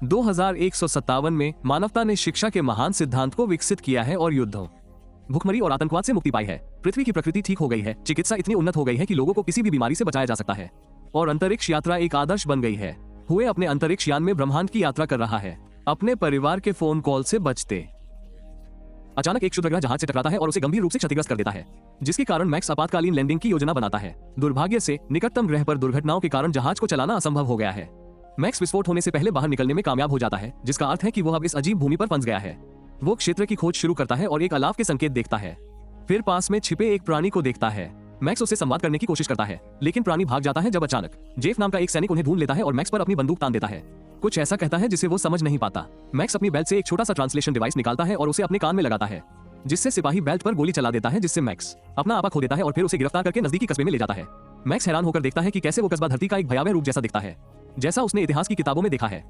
2157 में मानवता ने शिक्षा के महान सिद्धांत को विकसित किया है और युद्धों, भूखमरी और आतंकवाद से मुक्ति पाई है। पृथ्वी की प्रकृति ठीक हो गई है, चिकित्सा इतनी उन्नत हो गई है कि लोगों को किसी भी बीमारी से बचाया जा सकता है और अंतरिक्ष यात्रा एक आदर्श बन गई है। हुए अपने अंतरिक्ष यान में ब्रह्मांड की यात्रा कर रहा है, अपने परिवार के फोन कॉल से बचते। अचानक एक क्षुद्रग्रह जहाज से टकराता है और उसे गंभीर रूप से क्षतिग्रस्त कर देता है, जिसके कारण मैक्स आपातकालीन लैंडिंग की योजना बनाता है। दुर्भाग्य से निकटतम ग्रह पर दुर्घटनाओं के कारण जहाज को चलाना असंभव हो गया है। मैक्स विस्फोट होने से पहले बाहर निकलने में कामयाब हो जाता है, जिसका अर्थ है कि वो अब इस अजीब भूमि पर फंस गया है। वो क्षेत्र की खोज शुरू करता है और एक अलाव के संकेत देखता है। फिर पास में छिपे एक प्राणी को देखता है। मैक्स उससे संवाद करने की कोशिश करता है, लेकिन प्राणी भाग जाता है जब अचानक जेफ नाम का एक सैनिक उन्हें ढूंढ लेता है और मैक्स पर अपनी बंदूक तान देता है। कुछ ऐसा कहता है जिसे वो समझ नहीं पाता। मैक्स अपनी बेल्ट से एक छोटा सा ट्रांसलेशन डिवाइस निकालता है और उसे अपने कान में लगाता है, जिससे सिपाही बेल्ट पर गोली चला देता है, जिससे मैक्स अपना आपा खो देता है और फिर उसे गिरफ्तार करके नजदीकी कस्बे में ले जाता है। मैक्स हैरान होकर देखता है कि कैसे वो कस्बा धरती का एक भयावह रूप जैसा दिखता है, जैसा उसने इतिहास की किताबों में देखा है।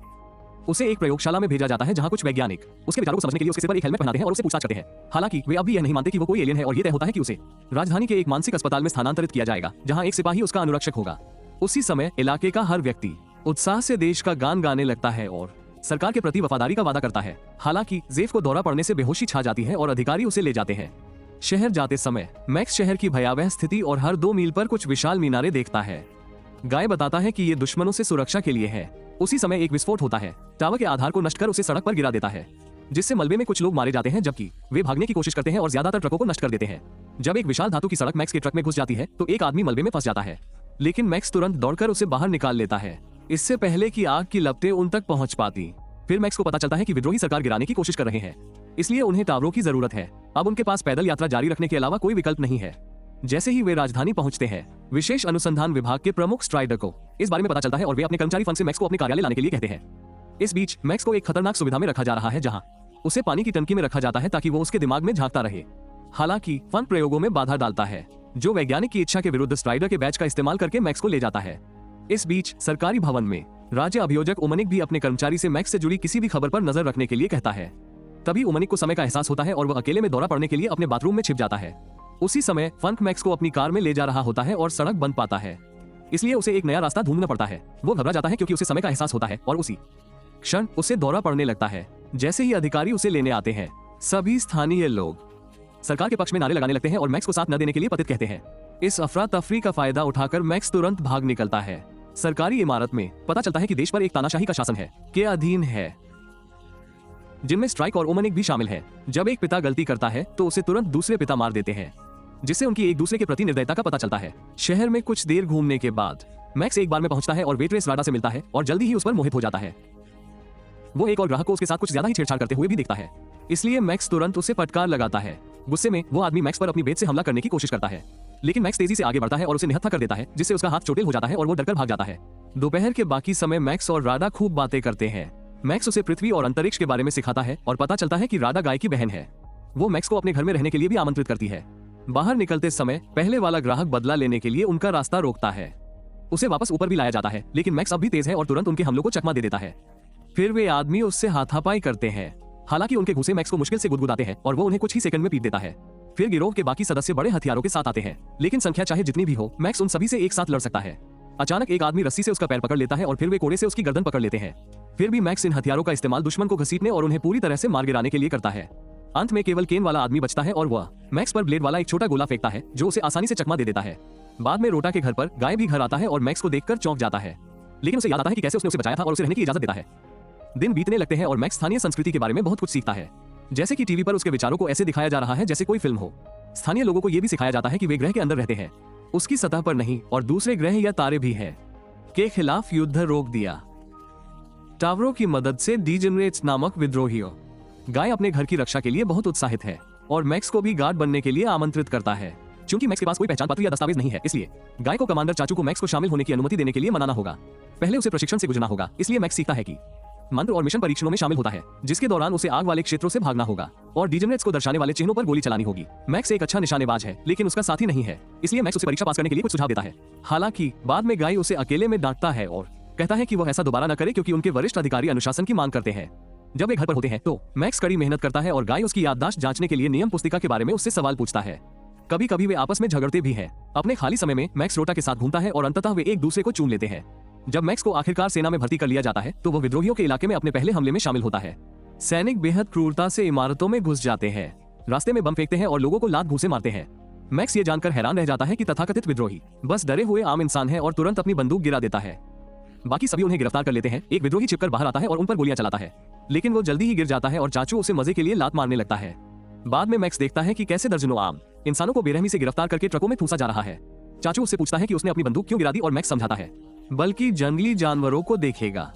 उसे एक प्रयोगशाला में भेजा जाता है जहां कुछ वैज्ञानिक उसके विचारों को समझने के लिए उसके सिर पर एक हेलमेट पहनाते हैं और उसे पूछताछ करते हैं। हालांकि वे अब भी यह नहीं मानते कि वो कोई एलियन है और ये तय होता है कि उसे राजधानी के एक मानसिक अस्पताल में स्थानांतरित किया जाएगा, जहां एक सिपाही उसका अनुरक्षक होगा। उसी समय इलाके का हर व्यक्ति उत्साह से देश का गान गाने लगता है और सरकार के प्रति वफादारी का वादा करता है। हालांकि जेफ को दौरा पड़ने से बेहोशी छा जाती है और अधिकारी उसे ले जाते हैं। शहर जाते समय मैक्स शहर की भयावह स्थिति और हर 2 मील पर कुछ विशाल मीनारे देखता है। गाय बताता है कि ये दुश्मनों से सुरक्षा के लिए है। उसी समय एक विस्फोट होता है, टावर के आधार को नष्ट कर उसे सड़क पर गिरा देता है, जिससे मलबे में कुछ लोग मारे जाते हैं, जबकि वे भागने की कोशिश करते हैं और ज्यादातर ट्रकों को नष्ट कर देते हैं। जब एक विशाल धातु की सड़क मैक्स के ट्रक में घुस जाती है तो एक आदमी मलबे में फंस जाता है, लेकिन मैक्स तुरंत दौड़कर उसे बाहर निकाल लेता है, इससे पहले कि आग की लपटें उन तक पहुंच पाती। फिर मैक्स को पता चलता है कि विद्रोही सरकार गिराने की कोशिश कर रहे हैं, इसलिए उन्हें टावरों की जरूरत है। अब उनके पास पैदल यात्रा जारी रखने के अलावा कोई विकल्प नहीं है। जैसे ही वे राजधानी पहुंचते हैं, विशेष अनुसंधान विभाग के प्रमुख स्ट्राइडर को इस बारे में पता चलता है और वे अपने कर्मचारी फंड से मैक्स को अपने कार्यालय लाने के लिए कहते हैं। इस बीच मैक्स को एक खतरनाक सुविधा में रखा जा रहा है, जहां उसे पानी की टंकी में रखा जाता है ताकि वो उसके दिमाग में झांकता रहे। हालांकि फन प्रयोगों में बाधा डालता है, जो वैज्ञानिक की इच्छा के विरुद्ध स्ट्राइडर के बैच का इस्तेमाल करके मैक्स को ले जाता है। इस बीच सरकारी भवन में राज्य अभियोजक उमनिक भी अपने कर्मचारी से मैक्स से जुड़ी किसी भी खबर पर नजर रखने के लिए कहता है। तभी उमनिक को समय का एहसास होता है और वह अकेले में दौरा पड़ने के लिए अपने बाथरूम में छिप जाता है। उसी समय फंक मैक्स को अपनी कार में ले जा रहा होता है और सड़क बंद पाता है, इसलिए उसे एक नया रास्ता ढूंढना पड़ता है। वो घबरा जाता है क्योंकि उसे समय का एहसास होता है और उसी क्षण उसे दौरा पड़ने लगता है। जैसे ही अधिकारी उसे लेने आते हैं, सभी स्थानीय लोग सरकार के पक्ष में नारे लगाने लगते हैं और मैक्स को साथ न देने के लिए पतित कहते हैं। इस अफरा तफरी का फायदा उठाकर मैक्स तुरंत भाग निकलता है। सरकारी इमारत में पता चलता है कि देश पर एक तानाशाही का शासन है के अधीन है, जिनमें स्ट्राइक और ओमनिक भी शामिल है। जब एक पिता गलती करता है तो उसे तुरंत दूसरे पिता मार देते हैं, जिससे उनकी एक दूसरे के प्रति निर्दयता का पता चलता है। शहर में कुछ देर घूमने के बाद मैक्स एक बार में पहुंचता है और वेट्रेस राडा से मिलता है और जल्दी ही उस पर मोहित हो जाता है। वो एक और ग्राहक को उसके साथ कुछ ज्यादा ही छेड़छाड़ करते हुए भी देखता है, इसलिए मैक्स तुरंत उसे फटकार लगाता है। गुस्से में वो आदमी मैक्स पर अपनी बेट से हमला करने की कोशिश करता है, लेकिन मैक्स तेजी से आगे बढ़ता है और उसे निहत्था कर देता है, जिससे उसका हाथ चोटिल हो जाता है और वो डरकर भाग जाता है। दोपहर के बाकी समय मैक्स और राडा खूब बातें करते हैं। मैक्स उसे पृथ्वी और अंतरिक्ष के बारे में सिखाता है और पता चलता है कि राडा गाय की बहन है। वो मैक्स को अपने घर में रहने के लिए भी आमंत्रित करती है। बाहर निकलते समय पहले वाला ग्राहक बदला लेने के लिए उनका रास्ता रोकता है। उसे वापस ऊपर भी लाया जाता है, लेकिन मैक्स अब भी तेज है और तुरंत उनके हमलों को चकमा दे देता है। फिर वे आदमी उससे हाथापाई करते हैं। हालांकि उनके घुसे मैक्स को मुश्किल से गुदगुदाते हैं और वो उन्हें कुछ ही सेकंड में पीट देता है। फिर गिरोह के बाकी सदस्य बड़े हथियारों के साथ आते हैं, लेकिन संख्या चाहे जितनी भी हो, मैक्स उन सभी से एक साथ लड़ सकता है। अचानक एक आदमी रस्सी से उसका पैर पकड़ लेता है और फिर वे कोड़े से उसकी गर्दन पकड़ लेते हैं। फिर भी मैक्स इन हथियारों का इस्तेमाल दुश्मन को घसीटने और उन्हें पूरी तरह से मार गिराने के लिए करता है। अंत में केवल केन वाला आदमी बचता है और वह मैक्स पर ब्लेड वाला एक छोटा गोला फेंकता है, जो उसे आसानी से चकमा दे देता है। बाद में रोटा के घर पर गाय भी घर आता है और मैक्स को देखकर चौंक जाता है, लेकिन उसे याद आता है कि कैसे उसने उसे बचाया था और उसे रहने की इजाजत देता है। दिन बीतने लगते हैं और मैक्स स्थानीय संस्कृति के बारे में बहुत कुछ सीखता है, जैसे कि टीवी पर उसके विचारों को ऐसे दिखाया जा रहा है जैसे कोई फिल्म हो। स्थानीय लोगों को यह भी सिखाया जाता है कि वे ग्रह के अंदर रहते हैं, उसकी सतह पर नहीं, और दूसरे ग्रह या तारे भी हैं। के खिलाफ युद्ध रोक दिया। टावरों की मदद से डीजेनरेट्स नामक विद्रोहियों। गाय अपने घर की रक्षा के लिए बहुत उत्साहित है और मैक्स को भी गार्ड बनने के लिए आमंत्रित करता है। चूंकि मैक्स के पास कोई पहचान पत्र या दस्तावेज नहीं है, इसलिए गाय को कमांडर चाचू को मैक्स को शामिल होने की अनुमति देने के लिए मनाना होगा। पहले उसे प्रशिक्षण से गुजरना होगा, इसलिए मैक्स सीखता है कि मंत्र और मिशन परीक्षणों में शामिल होता है, जिसके दौरान उसे आग वाले क्षेत्रों से भागना होगा और डीजेनरेट्स को दर्शाने वाले चिन्हों पर गोली चलानी होगी। मैक्स एक अच्छा निशानेबाज है, लेकिन उसका साथी नहीं है, इसलिए मैक्स उसे परीक्षा पास करने के लिए कुछ सुझाव देता है। हालांकि बाद में गाय उसे अकेले में डांटता है और कहता है कि वह ऐसा दोबारा न करे, क्योंकि उनके वरिष्ठ अधिकारी अनुशासन की मांग करते हैं। जब वे घर पर होते हैं तो मैक्स कड़ी मेहनत करता है और गाय उसकी याददाश्त जांचने के लिए नियम पुस्तिका के बारे में उससे सवाल पूछता है। कभी कभी वे आपस में झगड़ते भी हैं। अपने खाली समय में मैक्स रोटा के साथ घूमता है और अंततः वे एक दूसरे को चूम लेते हैं। जब मैक्स को आखिरकार सेना में भर्ती कर लिया जाता है तो वो विद्रोहियों के इलाके में अपने पहले हमले में शामिल होता है। सैनिक बेहद क्रूरता से इमारतों में घुस जाते हैं, रास्ते में बम फेंकते हैं और लोगों को लात घूंसे मारते हैं। मैक्स ये जानकर हैरान रह जाता है कि तथाकथित विद्रोही बस डरे हुए आम इंसान है और तुरंत अपनी बंदूक गिरा देता है। बाकी सभी उन्हें गिरफ्तार कर लेते हैं। एक विद्रोही छिपकर बाहर आता है और उन पर गोलियां चलाता है, लेकिन वो जल्दी ही गिर जाता है और चाचू उसे मजे के लिए लात मारने लगता है। बाद में मैक्स देखता है कि कैसे दर्जनों आम इंसानों को बेरहमी से गिरफ्तार करके ट्रकों में ठूसा जा रहा है। चाचू उससे पूछता है कि उसने अपनी बंदूक क्यों गिरा दी और मैक्स समझाता है, बल्कि जंगली जानवरों को देखेगा,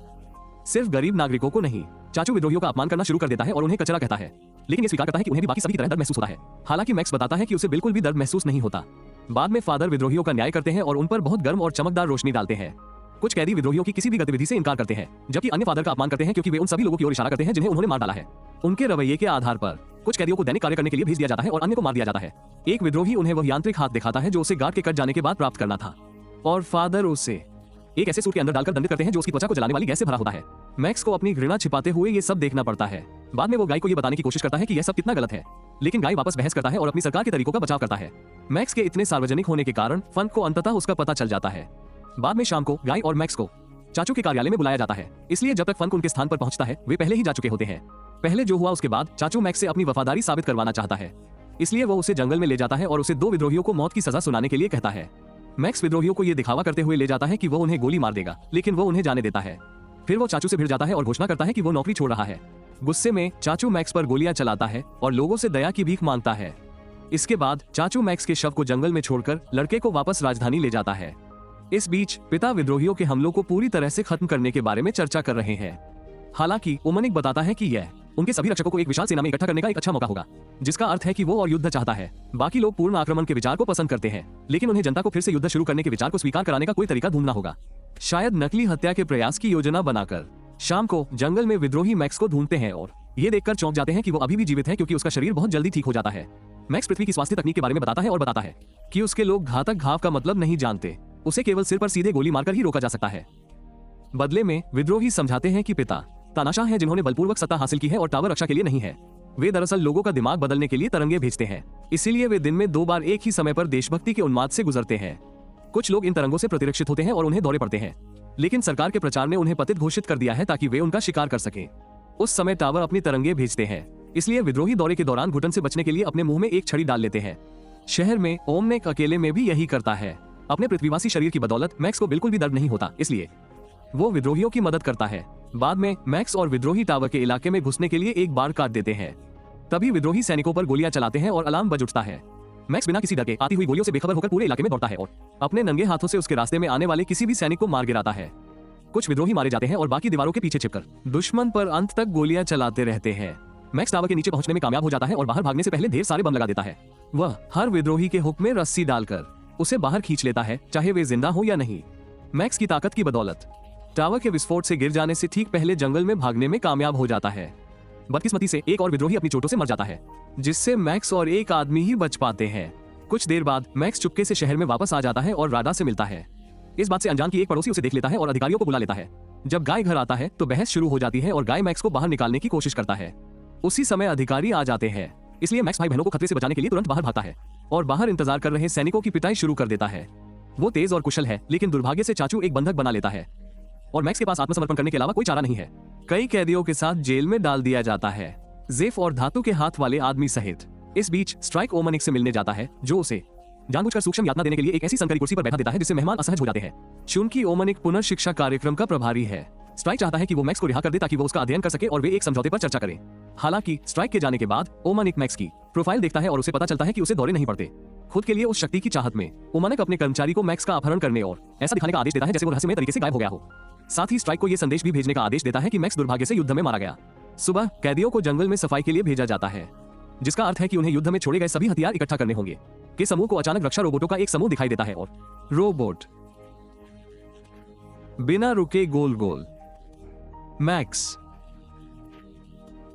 सिर्फ गरीब नागरिकों को नहीं। चाचू विद्रोहियों का अपमान करना शुरू कर देता है और उन्हें कचरा कहता है, लेकिन ये स्वीकार करता है कि उन्हें भी बाकी सभी की तरह दर्द महसूस होता है। हालांकि मैक्स बताता है कि उसे बिल्कुल भी दर्द महसूस नहीं होता। बाद में फादर विद्रोहियों का न्याय करते हैं और उन पर बहुत गर्म और चमकदार रोशनी डालते हैं। कुछ कैदी विद्रोहियों की किसी भी गतिविधि से इनकार करते हैं, जबकि अन्य फादर का अपमान करते हैं क्योंकि वे उन सभी लोगों की ओर इशारा करते हैं जिन्हें उन्होंने मार डाला है। उनके रवैये के आधार पर कुछ कैदियों को दैनिक कार्य करने के लिए भेज दिया जाता है और अन्य को मार दिया जाता है। एक विद्रोही उन्हें वह यांत्रिक हाथ दिखाता है जो उसे गार्ड के कट जाने के बाद प्राप्त करना था, और फादर उसे एक ऐसे सूट के अंदर डालकर दंडित करते हैं जो उसकी त्वचा को जलाने वाली गैस से भरा होता है। मैक्स को अपनी घृणा छिपाते हुए ये सब देखना पड़ता है। बाद में वो गाय को ये बताने की कोशिश करता है कि यह सब कितना गलत है, लेकिन गाय वापस बहस करता है और अपनी सरकार के तरीकों का बचाव करता है। मैक्स के इतने सार्वजनिक होने के कारण फन को अंततः उसका पता चल जाता है। बाद में शाम को गाय और मैक्स को चाचू के कार्यालय में बुलाया जाता है, इसलिए जब तक फन उनके स्थान पर पहुंचता है वे पहले ही जा चुके होते हैं। पहले जो हुआ उसके बाद चाचू मैक्स से अपनी वफादारी साबित करवाना चाहता है, इसलिए वो उसे जंगल में ले जाता है और उसे 2 विद्रोहियों को मौत की सजा सुनाने के लिए कहता है। मैक्स विद्रोहियों को ये दिखावा करते हुए ले जाता है कि वो उन्हें गोली मार देगा, लेकिन वो उन्हें जाने देता है। फिर वो चाचू से भिड़ जाता है और घोषणा करता है कि वो नौकरी छोड़ रहा है। गुस्से में चाचू मैक्स पर गोलियां चलाता है और लोगों से दया की भीख मांगता है। इसके बाद चाचू मैक्स के शव को जंगल में छोड़कर लड़के को वापस राजधानी ले जाता है। इस बीच पिता विद्रोहियों के हमलों को पूरी तरह से खत्म करने के बारे में चर्चा कर रहे हैं। हालांकि ओमनिक बताता है कि यह उनके सभी रक्षकों को एक विशाल सेना में इकट्ठा करने का एक अच्छा मौका होगा, जिसका अर्थ है कि वो और युद्ध चाहता है। बाकी लोग पूर्ण आक्रमण के विचार को पसंद करते हैं, लेकिन उन्हें जनता को फिर से युद्ध शुरू करने के विचार को स्वीकार कराने का कोई तरीका ढूंढना होगा, शायद नकली हत्या के प्रयास की योजना बनाकर। शाम को जंगल में विद्रोही मैक्स को ढूंढते हैं और ये देखकर चौंक जाते हैं कि वो अभी भी जीवित है, क्योंकि उसका शरीर बहुत जल्दी ठीक हो जाता है। मैक्स पृथ्वी की स्वास्थ्य तकनीक के बारे में बताता है और बताता है कि उसके लोग घातक घाव का मतलब नहीं जानते, उसे केवल सिर पर सीधे गोली मारकर ही रोका जा सकता है। बदले में विद्रोही समझाते हैं कि पिता तानाशाह हैं जिन्होंने बलपूर्वक सत्ता हासिल की है और टावर रक्षा के लिए नहीं है। वे दरअसल लोगों का दिमाग बदलने के लिए तरंगे भेजते हैं, इसीलिए वे दिन में 2 बार एक ही समय पर देशभक्ति के उन्माद से गुजरते हैं। कुछ लोग इन तरंगों से प्रतिरक्षित होते हैं और उन्हें दौरे पड़ते हैं, लेकिन सरकार के प्रचार ने उन्हें पतित घोषित कर दिया है ताकि वे उनका शिकार कर सकें। उस समय टावर अपनी तरंगे भेजते हैं, इसलिए विद्रोही दौरे के दौरान घुटन से बचने के लिए अपने मुंह में एक छड़ी डाल लेते हैं। शहर में ओमनिक अकेले में भी यही करता है। अपने पृथ्वीवासी शरीर की बदौलत मैक्स को बिल्कुल भी दर्द नहीं होता, इसलिए वो विद्रोहियों की मदद करता है। बाद में मैक्स और विद्रोही टावर के इलाके में घुसने के लिए एक बार काट देते हैं। तभी विद्रोही सैनिकों पर गोलियां चलाते हैं और अलार्म बज उठता है। मैक्स बिना किसी डर के आती हुई गोलियों से बेखबर होकर पूरे इलाके में दौड़ता है और अपने नंगे हाथों से उसके रास्ते में आने वाले किसी भी सैनिक को मार गिराता है। कुछ विद्रोही मारे जाते हैं और बाकी दीवारों के पीछे छिपकर दुश्मन पर अंत तक गोलियां चलाते रहते हैं। मैक्स टावर के नीचे पहुंचने में कामयाब हो जाता है और बाहर भागने से पहले ढेर सारे बम लगा देता है। वह हर विद्रोही के हुक में रस्सी डालकर उसे बाहर खींच लेता है, चाहे वे जिंदा हो या नहीं। मैक्स की ताकत की बदौलत टावर के विस्फोट से गिर जाने से ठीक पहले जंगल में भागने में कामयाब हो जाता है। बदकिस्मती से एक और विद्रोही अपनी चोटों से मर जाता है, जिससे मैक्स और एक आदमी ही बच पाते हैं। कुछ देर बाद मैक्स चुपके से शहर में वापस आ जाता है और राडा से मिलता है। इस बात से अनजान की एक पड़ोसी उसे देख लेता है और अधिकारियों को बुला लेता है। जब गाय घर आता है तो बहस शुरू हो जाती है और गाय मैक्स को बाहर निकालने की कोशिश करता है। उसी समय अधिकारी आ जाते हैं, इसलिए मैक्स भाई बहनों को खतरे से बचाने के लिए तुरंत बाहर भागता है और बाहर इंतजार कर रहे सैनिकों की पिटाई शुरू कर देता है। वो तेज और कुशल है, लेकिन दुर्भाग्य से चाचू एक बंधक बना लेता है और मैक्स के पास आत्मसमर्पण करने के अलावा कोई चारा नहीं है। कई कैदियों के साथ जेल में डाल दिया जाता है, जेफ और धातु के हाथ वाले आदमी सहित। इस बीच स्ट्राइक ओमनिक से मिलने जाता है, जो उसे जानबूझकर सूक्ष्म यातना देने के लिए एक ऐसी संकरी कुर्सी पर बैठा देता है जिससे मेहमान असहज हो जाते हैं। चूंकि ओमनिक पुनर्शिक्षा कार्यक्रम का प्रभारी है, स्ट्राइक चाहता है कि वो मैक्स को रिहा कर दे ताकि वो उसका अध्ययन कर सके और वे एक समझौते पर चर्चा करें। हालांकि स्ट्राइक के जाने के बाद ओमनिक मैक्स की प्रोफाइल देखता है और उसे पता चलता है कि उसे दौरे नहीं पड़ते। खुद के लिए उस शक्ति की चाहत में ओमनिक अपने कर्मचारी को मैक्स का अपहरण करने और ऐसा दिखाने का आदेश देता है जैसे वो रहस्यमय तरीके से गायब हो गया हो। साथ ही स्ट्राइक को यह संदेश भी भेजने का आदेश देता है कि मैक्स दुर्भाग्य से युद्ध में मारा गया। सुबह कैदियों को जंगल में सफाई के लिए भेजा जाता है, जिसका अर्थ है कि उन्हें युद्ध में छोड़े गए सभी हथियार इकट्ठा करने होंगे। के समूह को अचानक रक्षा रोबोटों का एक समूह दिखाई देता है और रोबोट बिना रुके गोल गोल मैक्स।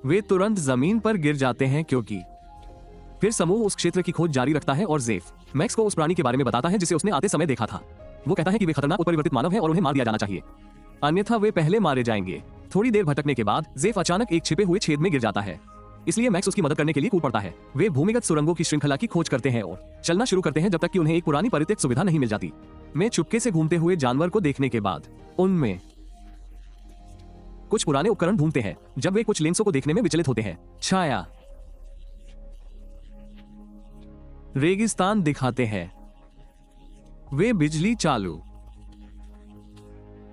वे तुरंत जमीन पर गिर जाते हैं क्योंकि फिर समूह उस क्षेत्र की खोज जारी रखता है और जेफ मैक्स को उस प्राणी के बारे में बताता है जिसे उसने आते समय देखा था। वो कहता है कि वे खतरनाक उत्परिवर्तित मानव है और उन्हें मार दिया जाना चाहिए, अन्यथा वे पहले मारे जाएंगे। थोड़ी देर भटकने के बाद जेफ अचानक एक छिपे हुए छेद में गिर जाता है, इसलिए मैक्स उसकी मदद करने के लिए कूद पड़ता है। वे भूमिगत सुरंगों की श्रृंखला की खोज करते हैं और चलना शुरू करते हैं जब तक कि उन्हें एक पुरानी परित्यक्त सुविधा नहीं मिल जाती। में चुपके से घूमते हुए जानवर को देखने के बाद उनमें कुछ पुराने उपकरण ढूंढते हैं जब वे कुछ लेंसों को देखने में विचलित होते हैं। छाया रेगिस्तान दिखाते हैं। वे बिजली चालू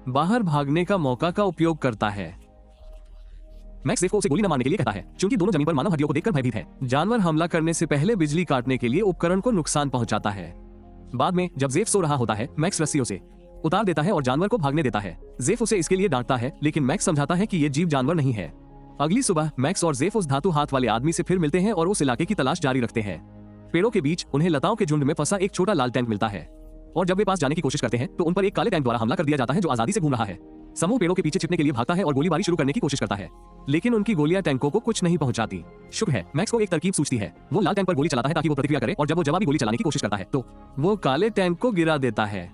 बाहर भागने का मौका का उपयोग करता है। मैक्स जेफ को उसे गोली न मारने के लिए कहता है क्योंकि दोनों जमीन पर मानव हड्डियों को देखकर भयभीत हैं। जानवर हमला करने से पहले बिजली काटने के लिए उपकरण को नुकसान पहुंचाता है। बाद में जब जेफ सो रहा होता है, मैक्स रस्सियों से उतार देता है और जानवर को भागने देता है। जेफ उसे इसके लिए डांटता है, लेकिन मैक्स समझाता है कि यह जीव जानवर नहीं है। अगली सुबह मैक्स और जेफ उस धातु हाथ वाले आदमी से फिर मिलते हैं और उस इलाके की तलाश जारी रखते हैं। पेड़ों के बीच उन्हें लताओं के झुंड में फंसा एक छोटा लाल टैंक मिलता है और जब वे पास जाने की कोशिश करते हैं तो उन पर एक काले टैंक द्वारा हमला कर दिया जाता है जो आजादी से घूम रहा है। समूह पेड़ों के पीछे छिपने के लिए भागता है और गोलीबारी शुरू करने की कोशिश करता है, लेकिन उनकी गोलियां टैंकों को कुछ नहीं पहुंचाती। शुक्र है, मैक्स को एक तरकीब सूझती है। वो लाल टैंक पर गोली चलाता है ताकि वो प्रतिक्रिया करे और जब वो जवाबी गोली चलाने की कोशिश करता है तो वो काले टैंक को गिरा देता है।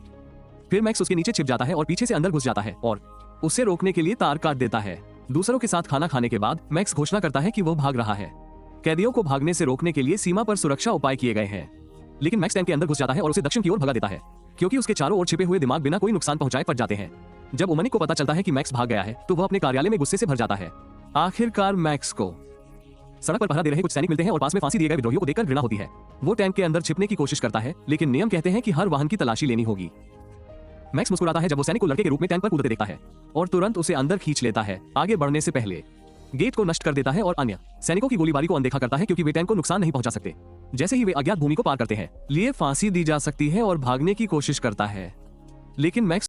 फिर मैक्स उसके नीचे छिप जाता है और पीछे से अंदर घुस जाता है और उसे रोकने के लिए तार काट देता है। दूसरों के साथ खाना खाने के बाद मैक्स घोषणा करता है कि वो भाग रहा है। कैदियों को भागने से रोकने के लिए सीमा पर सुरक्षा उपाय किए गए हैं, लेकिन मैक्स टैंक के अंदर घुस जाता है और उसे दक्षिण की ओर भगा देता है क्योंकि उसके चारों ओर छिपे हुए दिमाग बिना कोई नुकसान पहुंचाए फट जाते हैं। जब उमनिक को पता चलता है कि मैक्स भाग गया है तो वह अपने कार्यालय में गुस्से से भर जाता है। आखिरकार मैक्स को सड़क पर पहरा दे रहे कुछ सैनिक मिलते हैं और पास में फांसी दिए गए विद्रोहियों को देखकर घृणा होती है। वो टैंक के अंदर छिपने की कोशिश करता है, लेकिन नियम कहते हैं कि हर वाहन की तलाशी लेनी होगी। मैक्स मुस्कुराता है जब वो सैनिक को लड़के के रूप में टैंक पर कूदते देखता है और तुरंत उसे अंदर खींच लेता है। आगे बढ़ने से पहले गेट को नष्ट कर देता है और अन्य सैनिकों की गोलीबारी को अनदेखा करता है क्योंकि वे टैंक को नुकसान नहीं पहुंचा सकते। जैसे ही वे अज्ञात भूमि को पार करते हैं, लिए फांसी दी जा सकती है और भागने की कोशिश करता है, लेकिन मैक्स